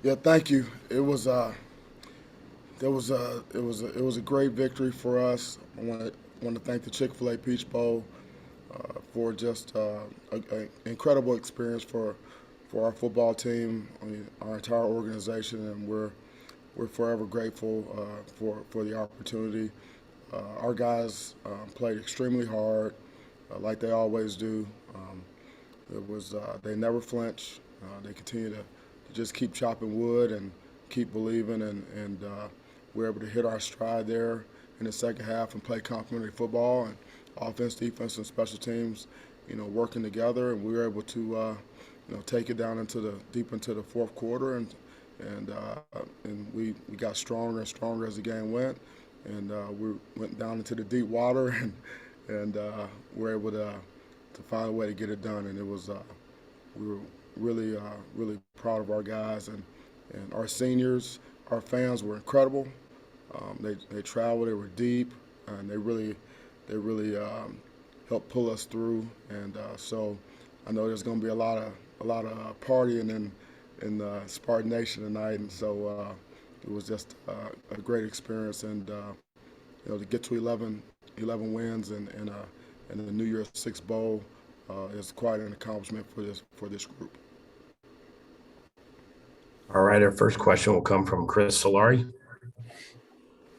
Yeah, thank you. It was a great victory for us. I want to thank the Chick-fil-A Peach Bowl for just an incredible experience for our football team, I mean, our entire organization, and we're forever grateful for the opportunity. Our guys played extremely hard, like they always do. They never flinch. They continue to just keep chopping wood and keep believing, and we're able to hit our stride there in the second half and play complementary football and offense, defense, and special teams, working together, and we were able to, take it down into the deep into the fourth quarter, and we got stronger and stronger as the game went, and we went down into the deep water, and we're able to find a way to get it done, and we were really proud of our guys and our seniors. Our fans were incredible. They traveled, they were deep, and they really helped pull us through. And so I know there's going to be a lot of partying in Spartan Nation tonight, and so it was just a great experience, and to get to 11 wins and the New Year's Six Bowl is quite an accomplishment for this group. All right, our first question will come from Chris Solari.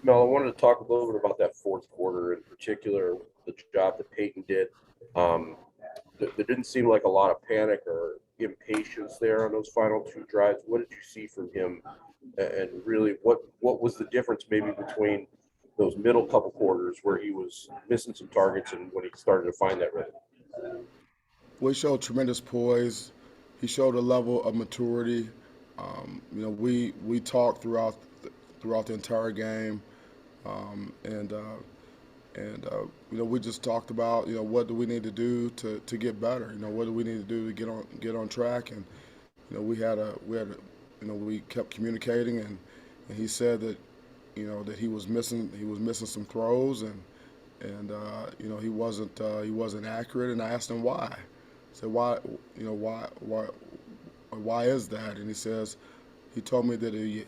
Mel, I wanted to talk a little bit about that fourth quarter, in particular, the job that Peyton did. Um, there didn't seem like a lot of panic or impatience there on those final two drives. What did you see from him? And really, what was the difference maybe between those middle couple quarters where he was missing some targets and when he started to find that rhythm? Well, he showed tremendous poise. He showed a level of maturity. We talked throughout the entire game, and we just talked about what do we need to do to get better. What do we need to do to get on track, and we kept communicating, and he said that that he was missing some throws, and he wasn't accurate, and I asked him why. I said why is that? And he told me that it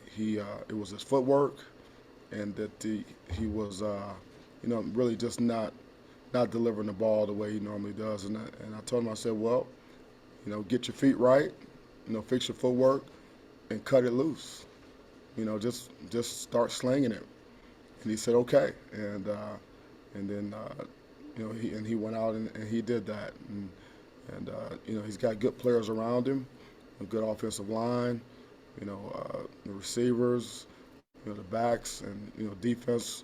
was his footwork, and that he was really just not delivering the ball the way he normally does. And I told him, I said, well, get your feet right, fix your footwork, and cut it loose. Just start slinging it. And he said, okay. And then he went out and he did that. And he's got good players around him, a good offensive line, the receivers, the backs, and defense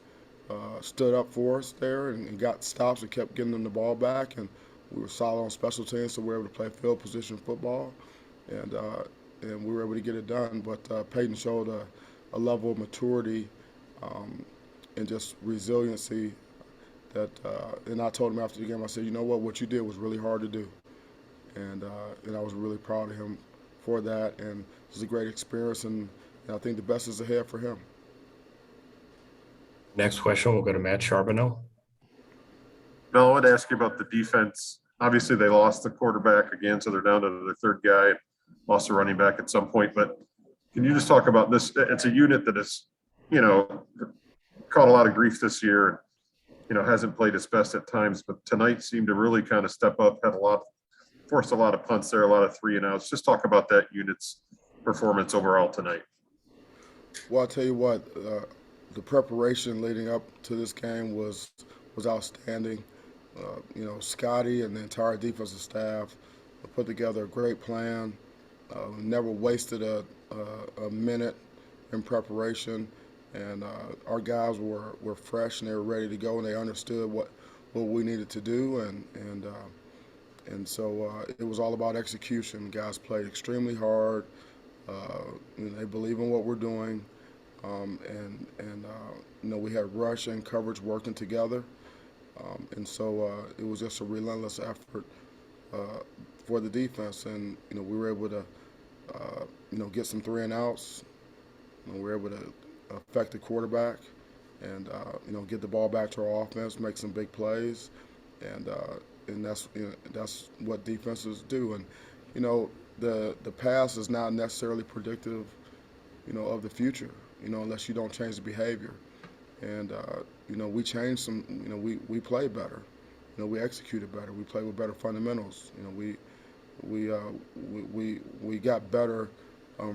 stood up for us there and got stops and kept getting them the ball back. And we were solid on special teams, so we were able to play field position football, and and we were able to get it done. But Peyton showed a level of maturity and just resiliency and I told him after the game, I said, you know what you did was really hard to do, and I was really proud of him for that, and it was a great experience, and I think the best is ahead for him. Next question will go to Matt Charbonneau. Mel, I want to ask you about the defense. Obviously, they lost the quarterback again, so they're down to their third guy, lost a running back at some point. But can you just talk about this? It's a unit that has, caught a lot of grief this year, hasn't played its best at times, but tonight seemed to really kind of step up, forced a lot of punts there, a lot of 3-and-outs. Just talk about that unit's performance overall tonight. Well, I'll tell you what, the preparation leading up to this game was outstanding. Scotty and the entire defensive staff put together a great plan. Never wasted a minute in preparation, and our guys were fresh and they were ready to go, and they understood what we needed to do, and so it was all about execution. Guys played extremely hard. They believe in what we're doing, and we had rush and coverage working together, and so it was just a relentless effort for the defense, and we were able to get some 3-and-outs. We were able to affect the quarterback, and get the ball back to our offense, make some big plays, and that's what defenses do. And the past is not necessarily predictive of the future. Unless you don't change the behavior. And we changed some. We play better. We executed better. We play with better fundamentals. We got better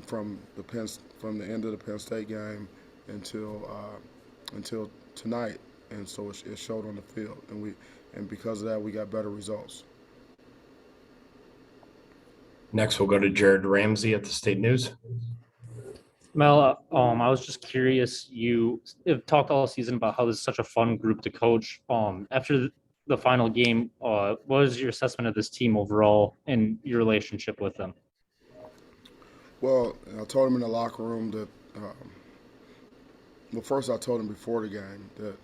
from the end of the Penn State game until tonight, and so it showed on the field. And because of that, we got better results. Next, we'll go to Jared Ramsey at the State News. Mel, I was just curious. You have talked all season about how this is such a fun group to coach. After the final game, what was your assessment of this team overall and your relationship with them? Well, I told him in the locker room that. Well, first I told him before the game that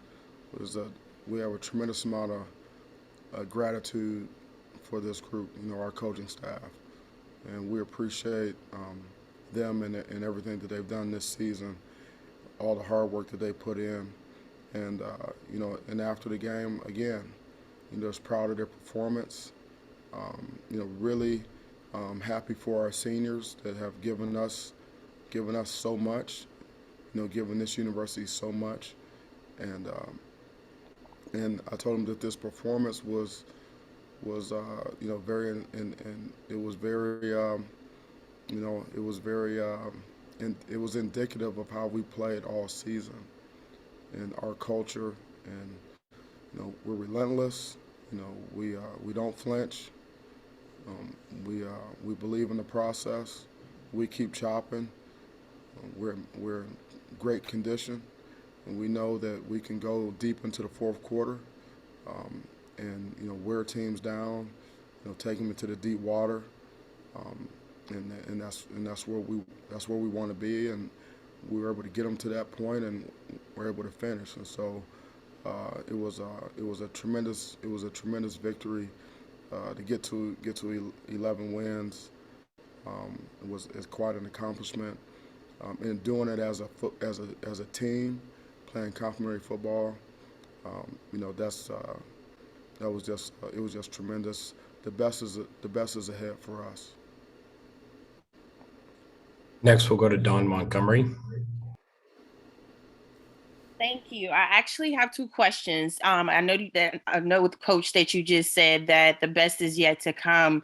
we have a tremendous amount of gratitude for this group, our coaching staff, and we appreciate them and everything that they've done this season, all the hard work that they put in, and and after the game again, just proud of their performance. Really happy for our seniors that have given us so much, given this university so much, and I told them that this performance was very and it was very and it was indicative of how we played all season and our culture, and we're relentless. We don't flinch. We believe in the process. We keep chopping. We're in great condition, and we know that we can go deep into the fourth quarter, and wear teams down, take them into the deep water, and that's where we want to be, and we were able to get them to that point, and we're able to finish. And so it was a tremendous victory to get to 11 wins. It's quite an accomplishment, and doing it as a team, playing complementary football. It was just tremendous. The best is ahead for us. Next, we'll go to Dawn Montgomery. Thank you. I actually have two questions. I know with Coach that you just said that the best is yet to come.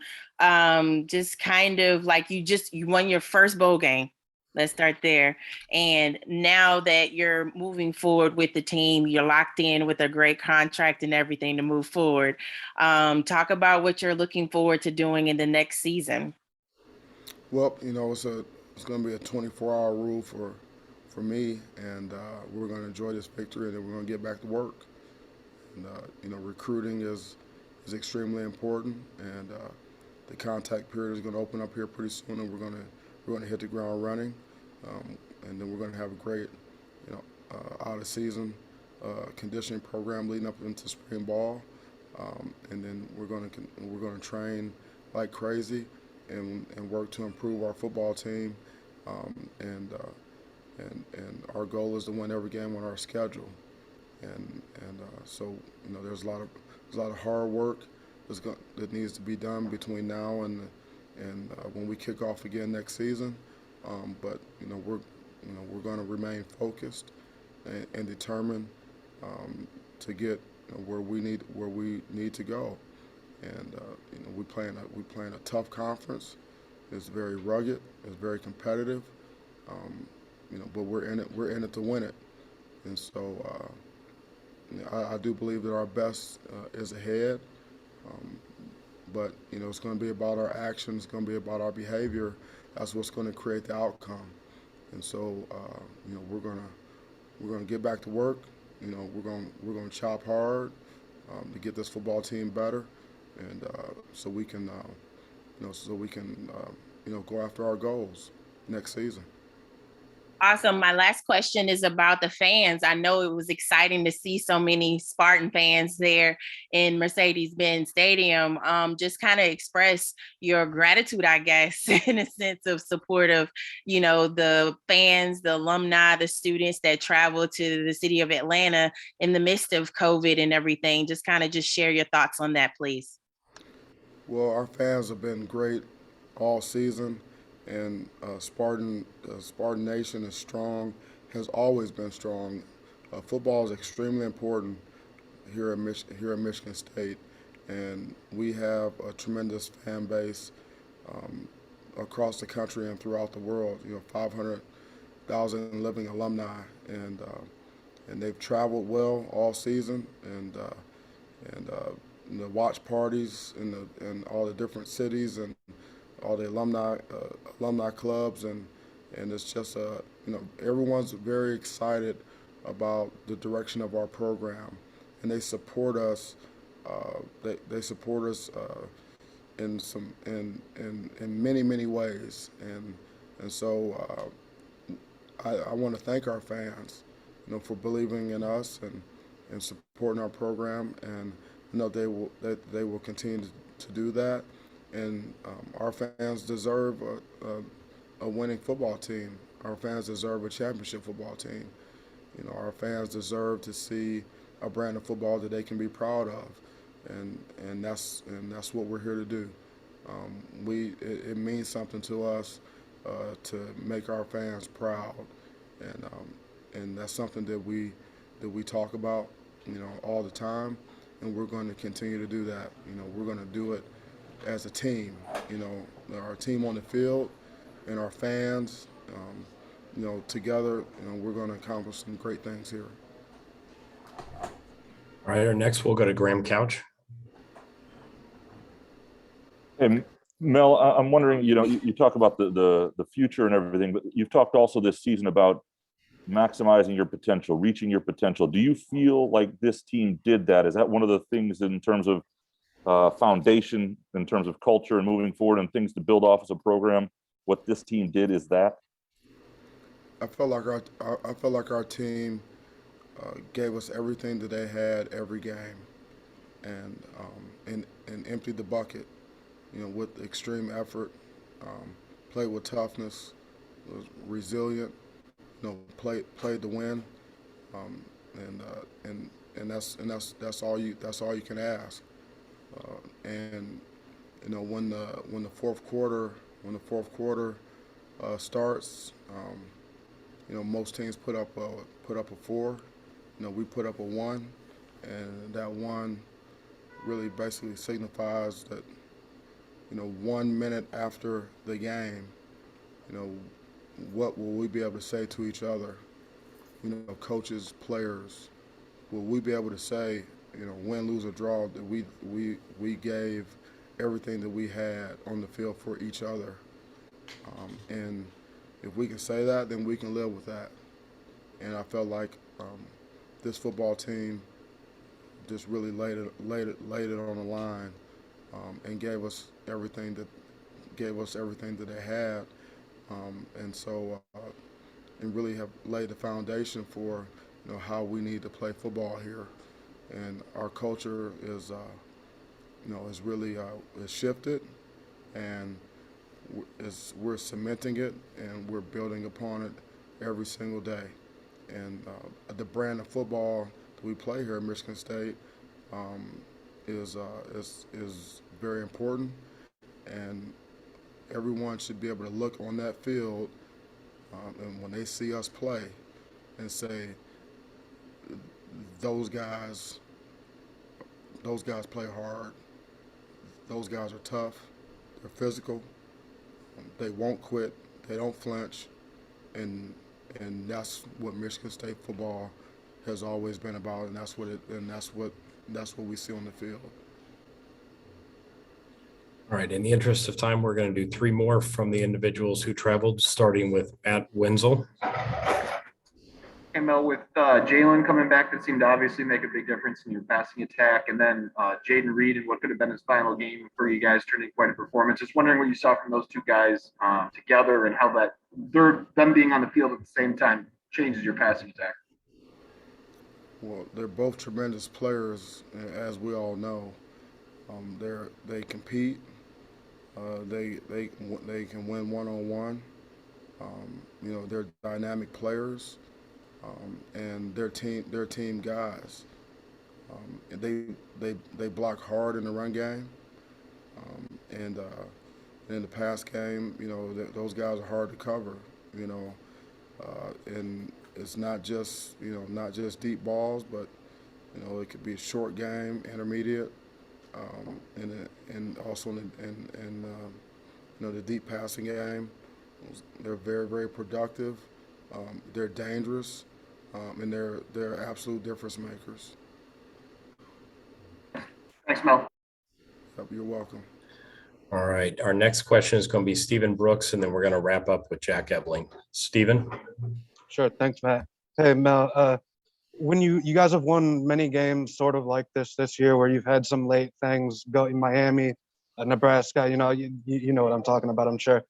Just kind of like you won your first bowl game. Let's start there. And now that you're moving forward with the team, you're locked in with a great contract and everything to move forward. Talk about what you're looking forward to doing in the next season. Well, it's going to be a 24-hour rule for me, and we're going to enjoy this victory, and then we're going to get back to work. And recruiting is extremely important, and the contact period is going to open up here pretty soon, and we're going to hit the ground running, and then we're going to have a great out of season conditioning program leading up into spring ball, and then we're going to train like crazy and work to improve our football team, and our goal is to win every game on our schedule, and so there's a lot of hard work that needs to be done between now and when we kick off again next season, but we're going to remain focused and determined to get where we need to go, and we play in a tough conference. It's very rugged. It's very competitive. But we're in it to win it, and so I do believe that our best is ahead. But it's going to be about our actions. It's going to be about our behavior. That's what's going to create the outcome. And so we're going to get back to work. We're going to chop hard to get this football team better, and so we can go after our goals next season. Awesome. My last question is about the fans. I know it was exciting to see so many Spartan fans there in Mercedes-Benz Stadium. Just kind of express your gratitude, I guess, in a sense of support of, the fans, the alumni, the students that travel to the city of Atlanta in the midst of COVID and everything. Just share your thoughts on that, please. Well, our fans have been great all season, and Spartan Nation is strong, has always been strong. Football is extremely important here at Michigan State, and we have a tremendous fan base across the country and throughout the world. 500,000 living alumni, and they've traveled well all season, and the watch parties in all the different cities and all the alumni clubs, and it's just everyone's very excited about the direction of our program, and they support us. They support us in many ways, and so I want to thank our fans, for believing in us and supporting our program, and they will continue to do that, and our fans deserve a winning football team. Our fans deserve a championship football team. Our fans deserve to see a brand of football that they can be proud of, and that's what we're here to do. It means something to us to make our fans proud, and that's something that we talk about, all the time, and we're going to continue to do that. We're going to do it as a team. Our team on the field and our fans. Together, we're going to accomplish some great things here. All right, our next we'll go to Graham Couch. And Mel, I'm wondering, you talk about the future and everything, but you've talked also this season about maximizing your potential, reaching your potential. Do you feel like this team did that? Is that one of the things in terms of foundation, in terms of culture and moving forward and things to build off as a program? What this team did is that? I felt like our team gave us everything that they had every game, and emptied the bucket, with extreme effort, played with toughness, was resilient, played to win, and that's all you can ask. And when the fourth quarter starts. Most teams put up a 4. We put up a 1, and that 1 really basically signifies that 1 minute after the game, what will we be able to say to each other? Coaches, players, will we be able to say, win, lose, or draw, that we gave everything that we had on the field for each other, and if we can say that, then we can live with that. And I felt like this football team just really laid it on the line, and gave us everything that they had, and so and really have laid the foundation for how we need to play football here. And our culture is really is shifted, and we're cementing it, and we're building upon it every single day. And the brand of football that we play here at Michigan State is very important, and everyone should be able to look on that field, and when they see us play, and say, those guys play hard, those guys are tough, they're physical, they won't quit, they don't flinch, and that's what Michigan State football has always been about, and that's what we see on the field. All right, in the interest of time, we're going to do 3 more from the individuals who traveled, starting with Matt Wenzel. Hey, Mel, with Jalen coming back, that seemed to obviously make a big difference in your passing attack. And then Jaden Reed in what could have been his final game for you guys, turning quite a performance. Just wondering what you saw from those two guys together, and how them being on the field at the same time changes your passing attack. Well, they're both tremendous players, as we all know. They compete. They can win one-on-one. They're dynamic players. And their team guys. They block hard in the run game, and And in the pass game, those guys are hard to cover. You know, and it's not just deep balls, but it could be a short game, intermediate, and also in the deep passing game. They're very, very productive. They're dangerous, and they're absolute difference makers. Thanks, Mel. Yep, you're welcome. All right. Our next question is going to be Stephen Brooks, and then we're going to wrap up with Jack Ebling. Stephen? Sure. Thanks, Matt. Hey, Mel, when you guys have won many games sort of like this year where you've had some late things go in Miami, Nebraska, you know what I'm talking about, I'm sure.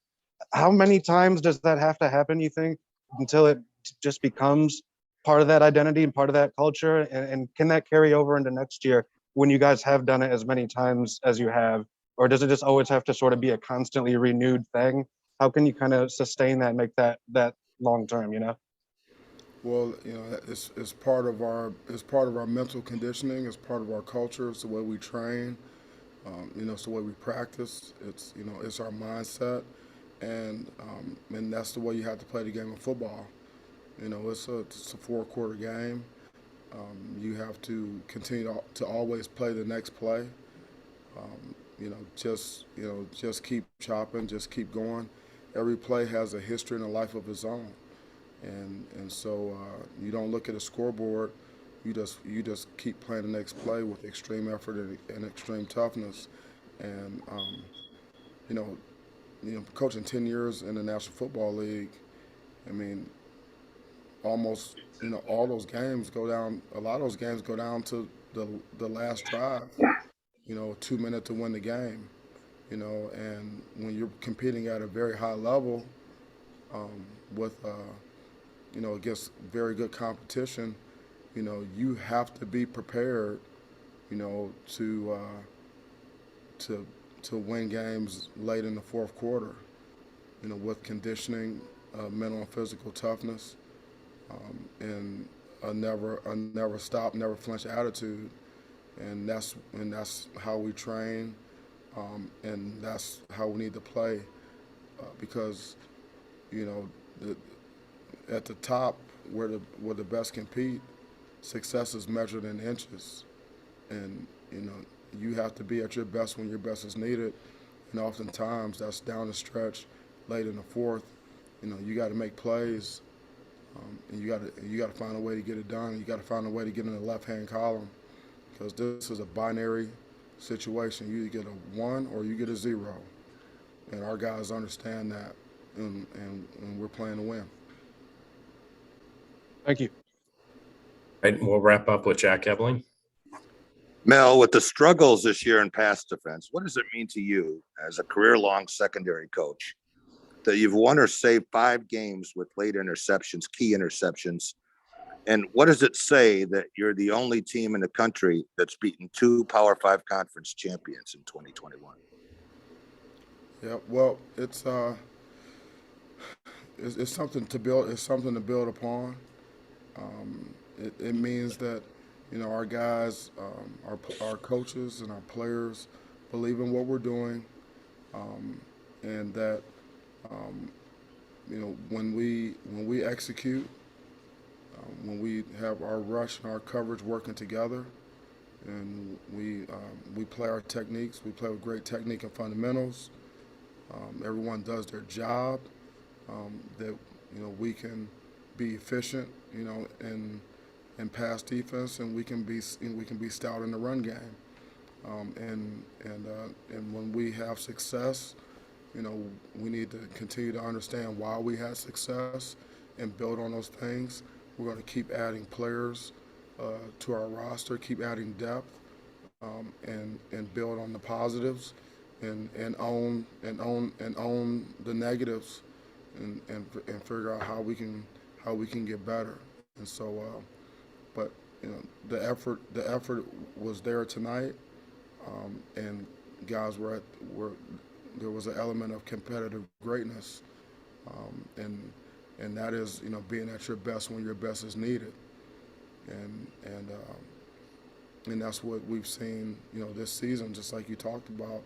How many times does that have to happen, you think, until it just becomes part of that identity and part of that culture? And can that carry over into next year when you guys have done it as many times as you have? Or does it just always have to sort of be a constantly renewed thing? How can you kind of sustain that and make that long term, Well, it's part of our mental conditioning. It's part of our culture. It's the way we train. It's the way we practice. It's our mindset, and that's the way you have to play the game of football. It's a 4-quarter game. You have to continue to always play the next play. Just keep chopping, just keep going. Every play has a history and a life of its own. And so you don't look at a scoreboard. You just keep playing the next play with extreme effort and extreme toughness. And coaching 10 years in the National Football League, I mean, almost all those games go down. A lot of those games go down to the last drive. 2 minutes to win the game. And when you're competing at a very high level with against very good competition, you have to be prepared, to win games late in the fourth quarter, with conditioning, mental and physical toughness, and a never stop, never flinch attitude, and that's how we train, and that's how we need to play, because at the top where the best compete, success is measured in inches, and you have to be at your best when your best is needed, and oftentimes that's down the stretch, late in the fourth. You got to make plays, and you got to find a way to get it done. You got to find a way to get in the left-hand column, because this is a binary situation. You either get a 1 or you get a 0, and our guys understand that, and we're playing to win. Thank you. Right, we'll wrap up with Jack Ebling. Mel, with the struggles this year in pass defense, what does it mean to you as a career-long secondary coach that you've won or saved 5 games with late interceptions, key interceptions? And what does it say that you're the only team in the country that's beaten 2 Power 5 conference champions in 2021? Yeah, well, it's something to build. It's something to build upon. It means that our guys, our coaches, and our players believe in what we're doing, and that when we execute, when we have our rush and our coverage working together, and we play our techniques, we play with great technique and fundamentals. Everyone does their job. That we can be efficient, in pass defense, and we can be stout in the run game. And when we have success, we need to continue to understand why we had success and build on those things. We're going to keep adding players to our roster, keep adding depth, and build on the positives, and own the negatives, and figure out how we can get better. And so, but the effort was there tonight, and guys were there was an element of competitive greatness, and that is being at your best when your best is needed, and that's what we've seen this season. Just like you talked about,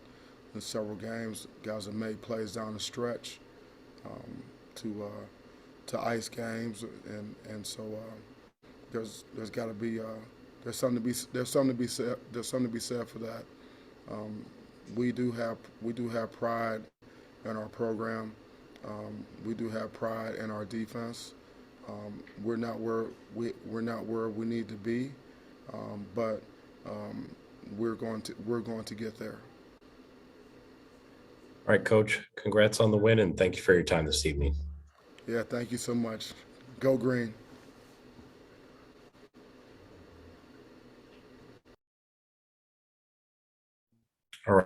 in several games. Guys have made plays down the stretch to ice games, and so there's got to be there's something to be said for that. We do have pride in our program. We do have pride in our defense. We're not where we need to be, but we're going to get there. All right, Coach, congrats on the win, and thank you for your time this evening. Yeah, thank you so much. Go Green.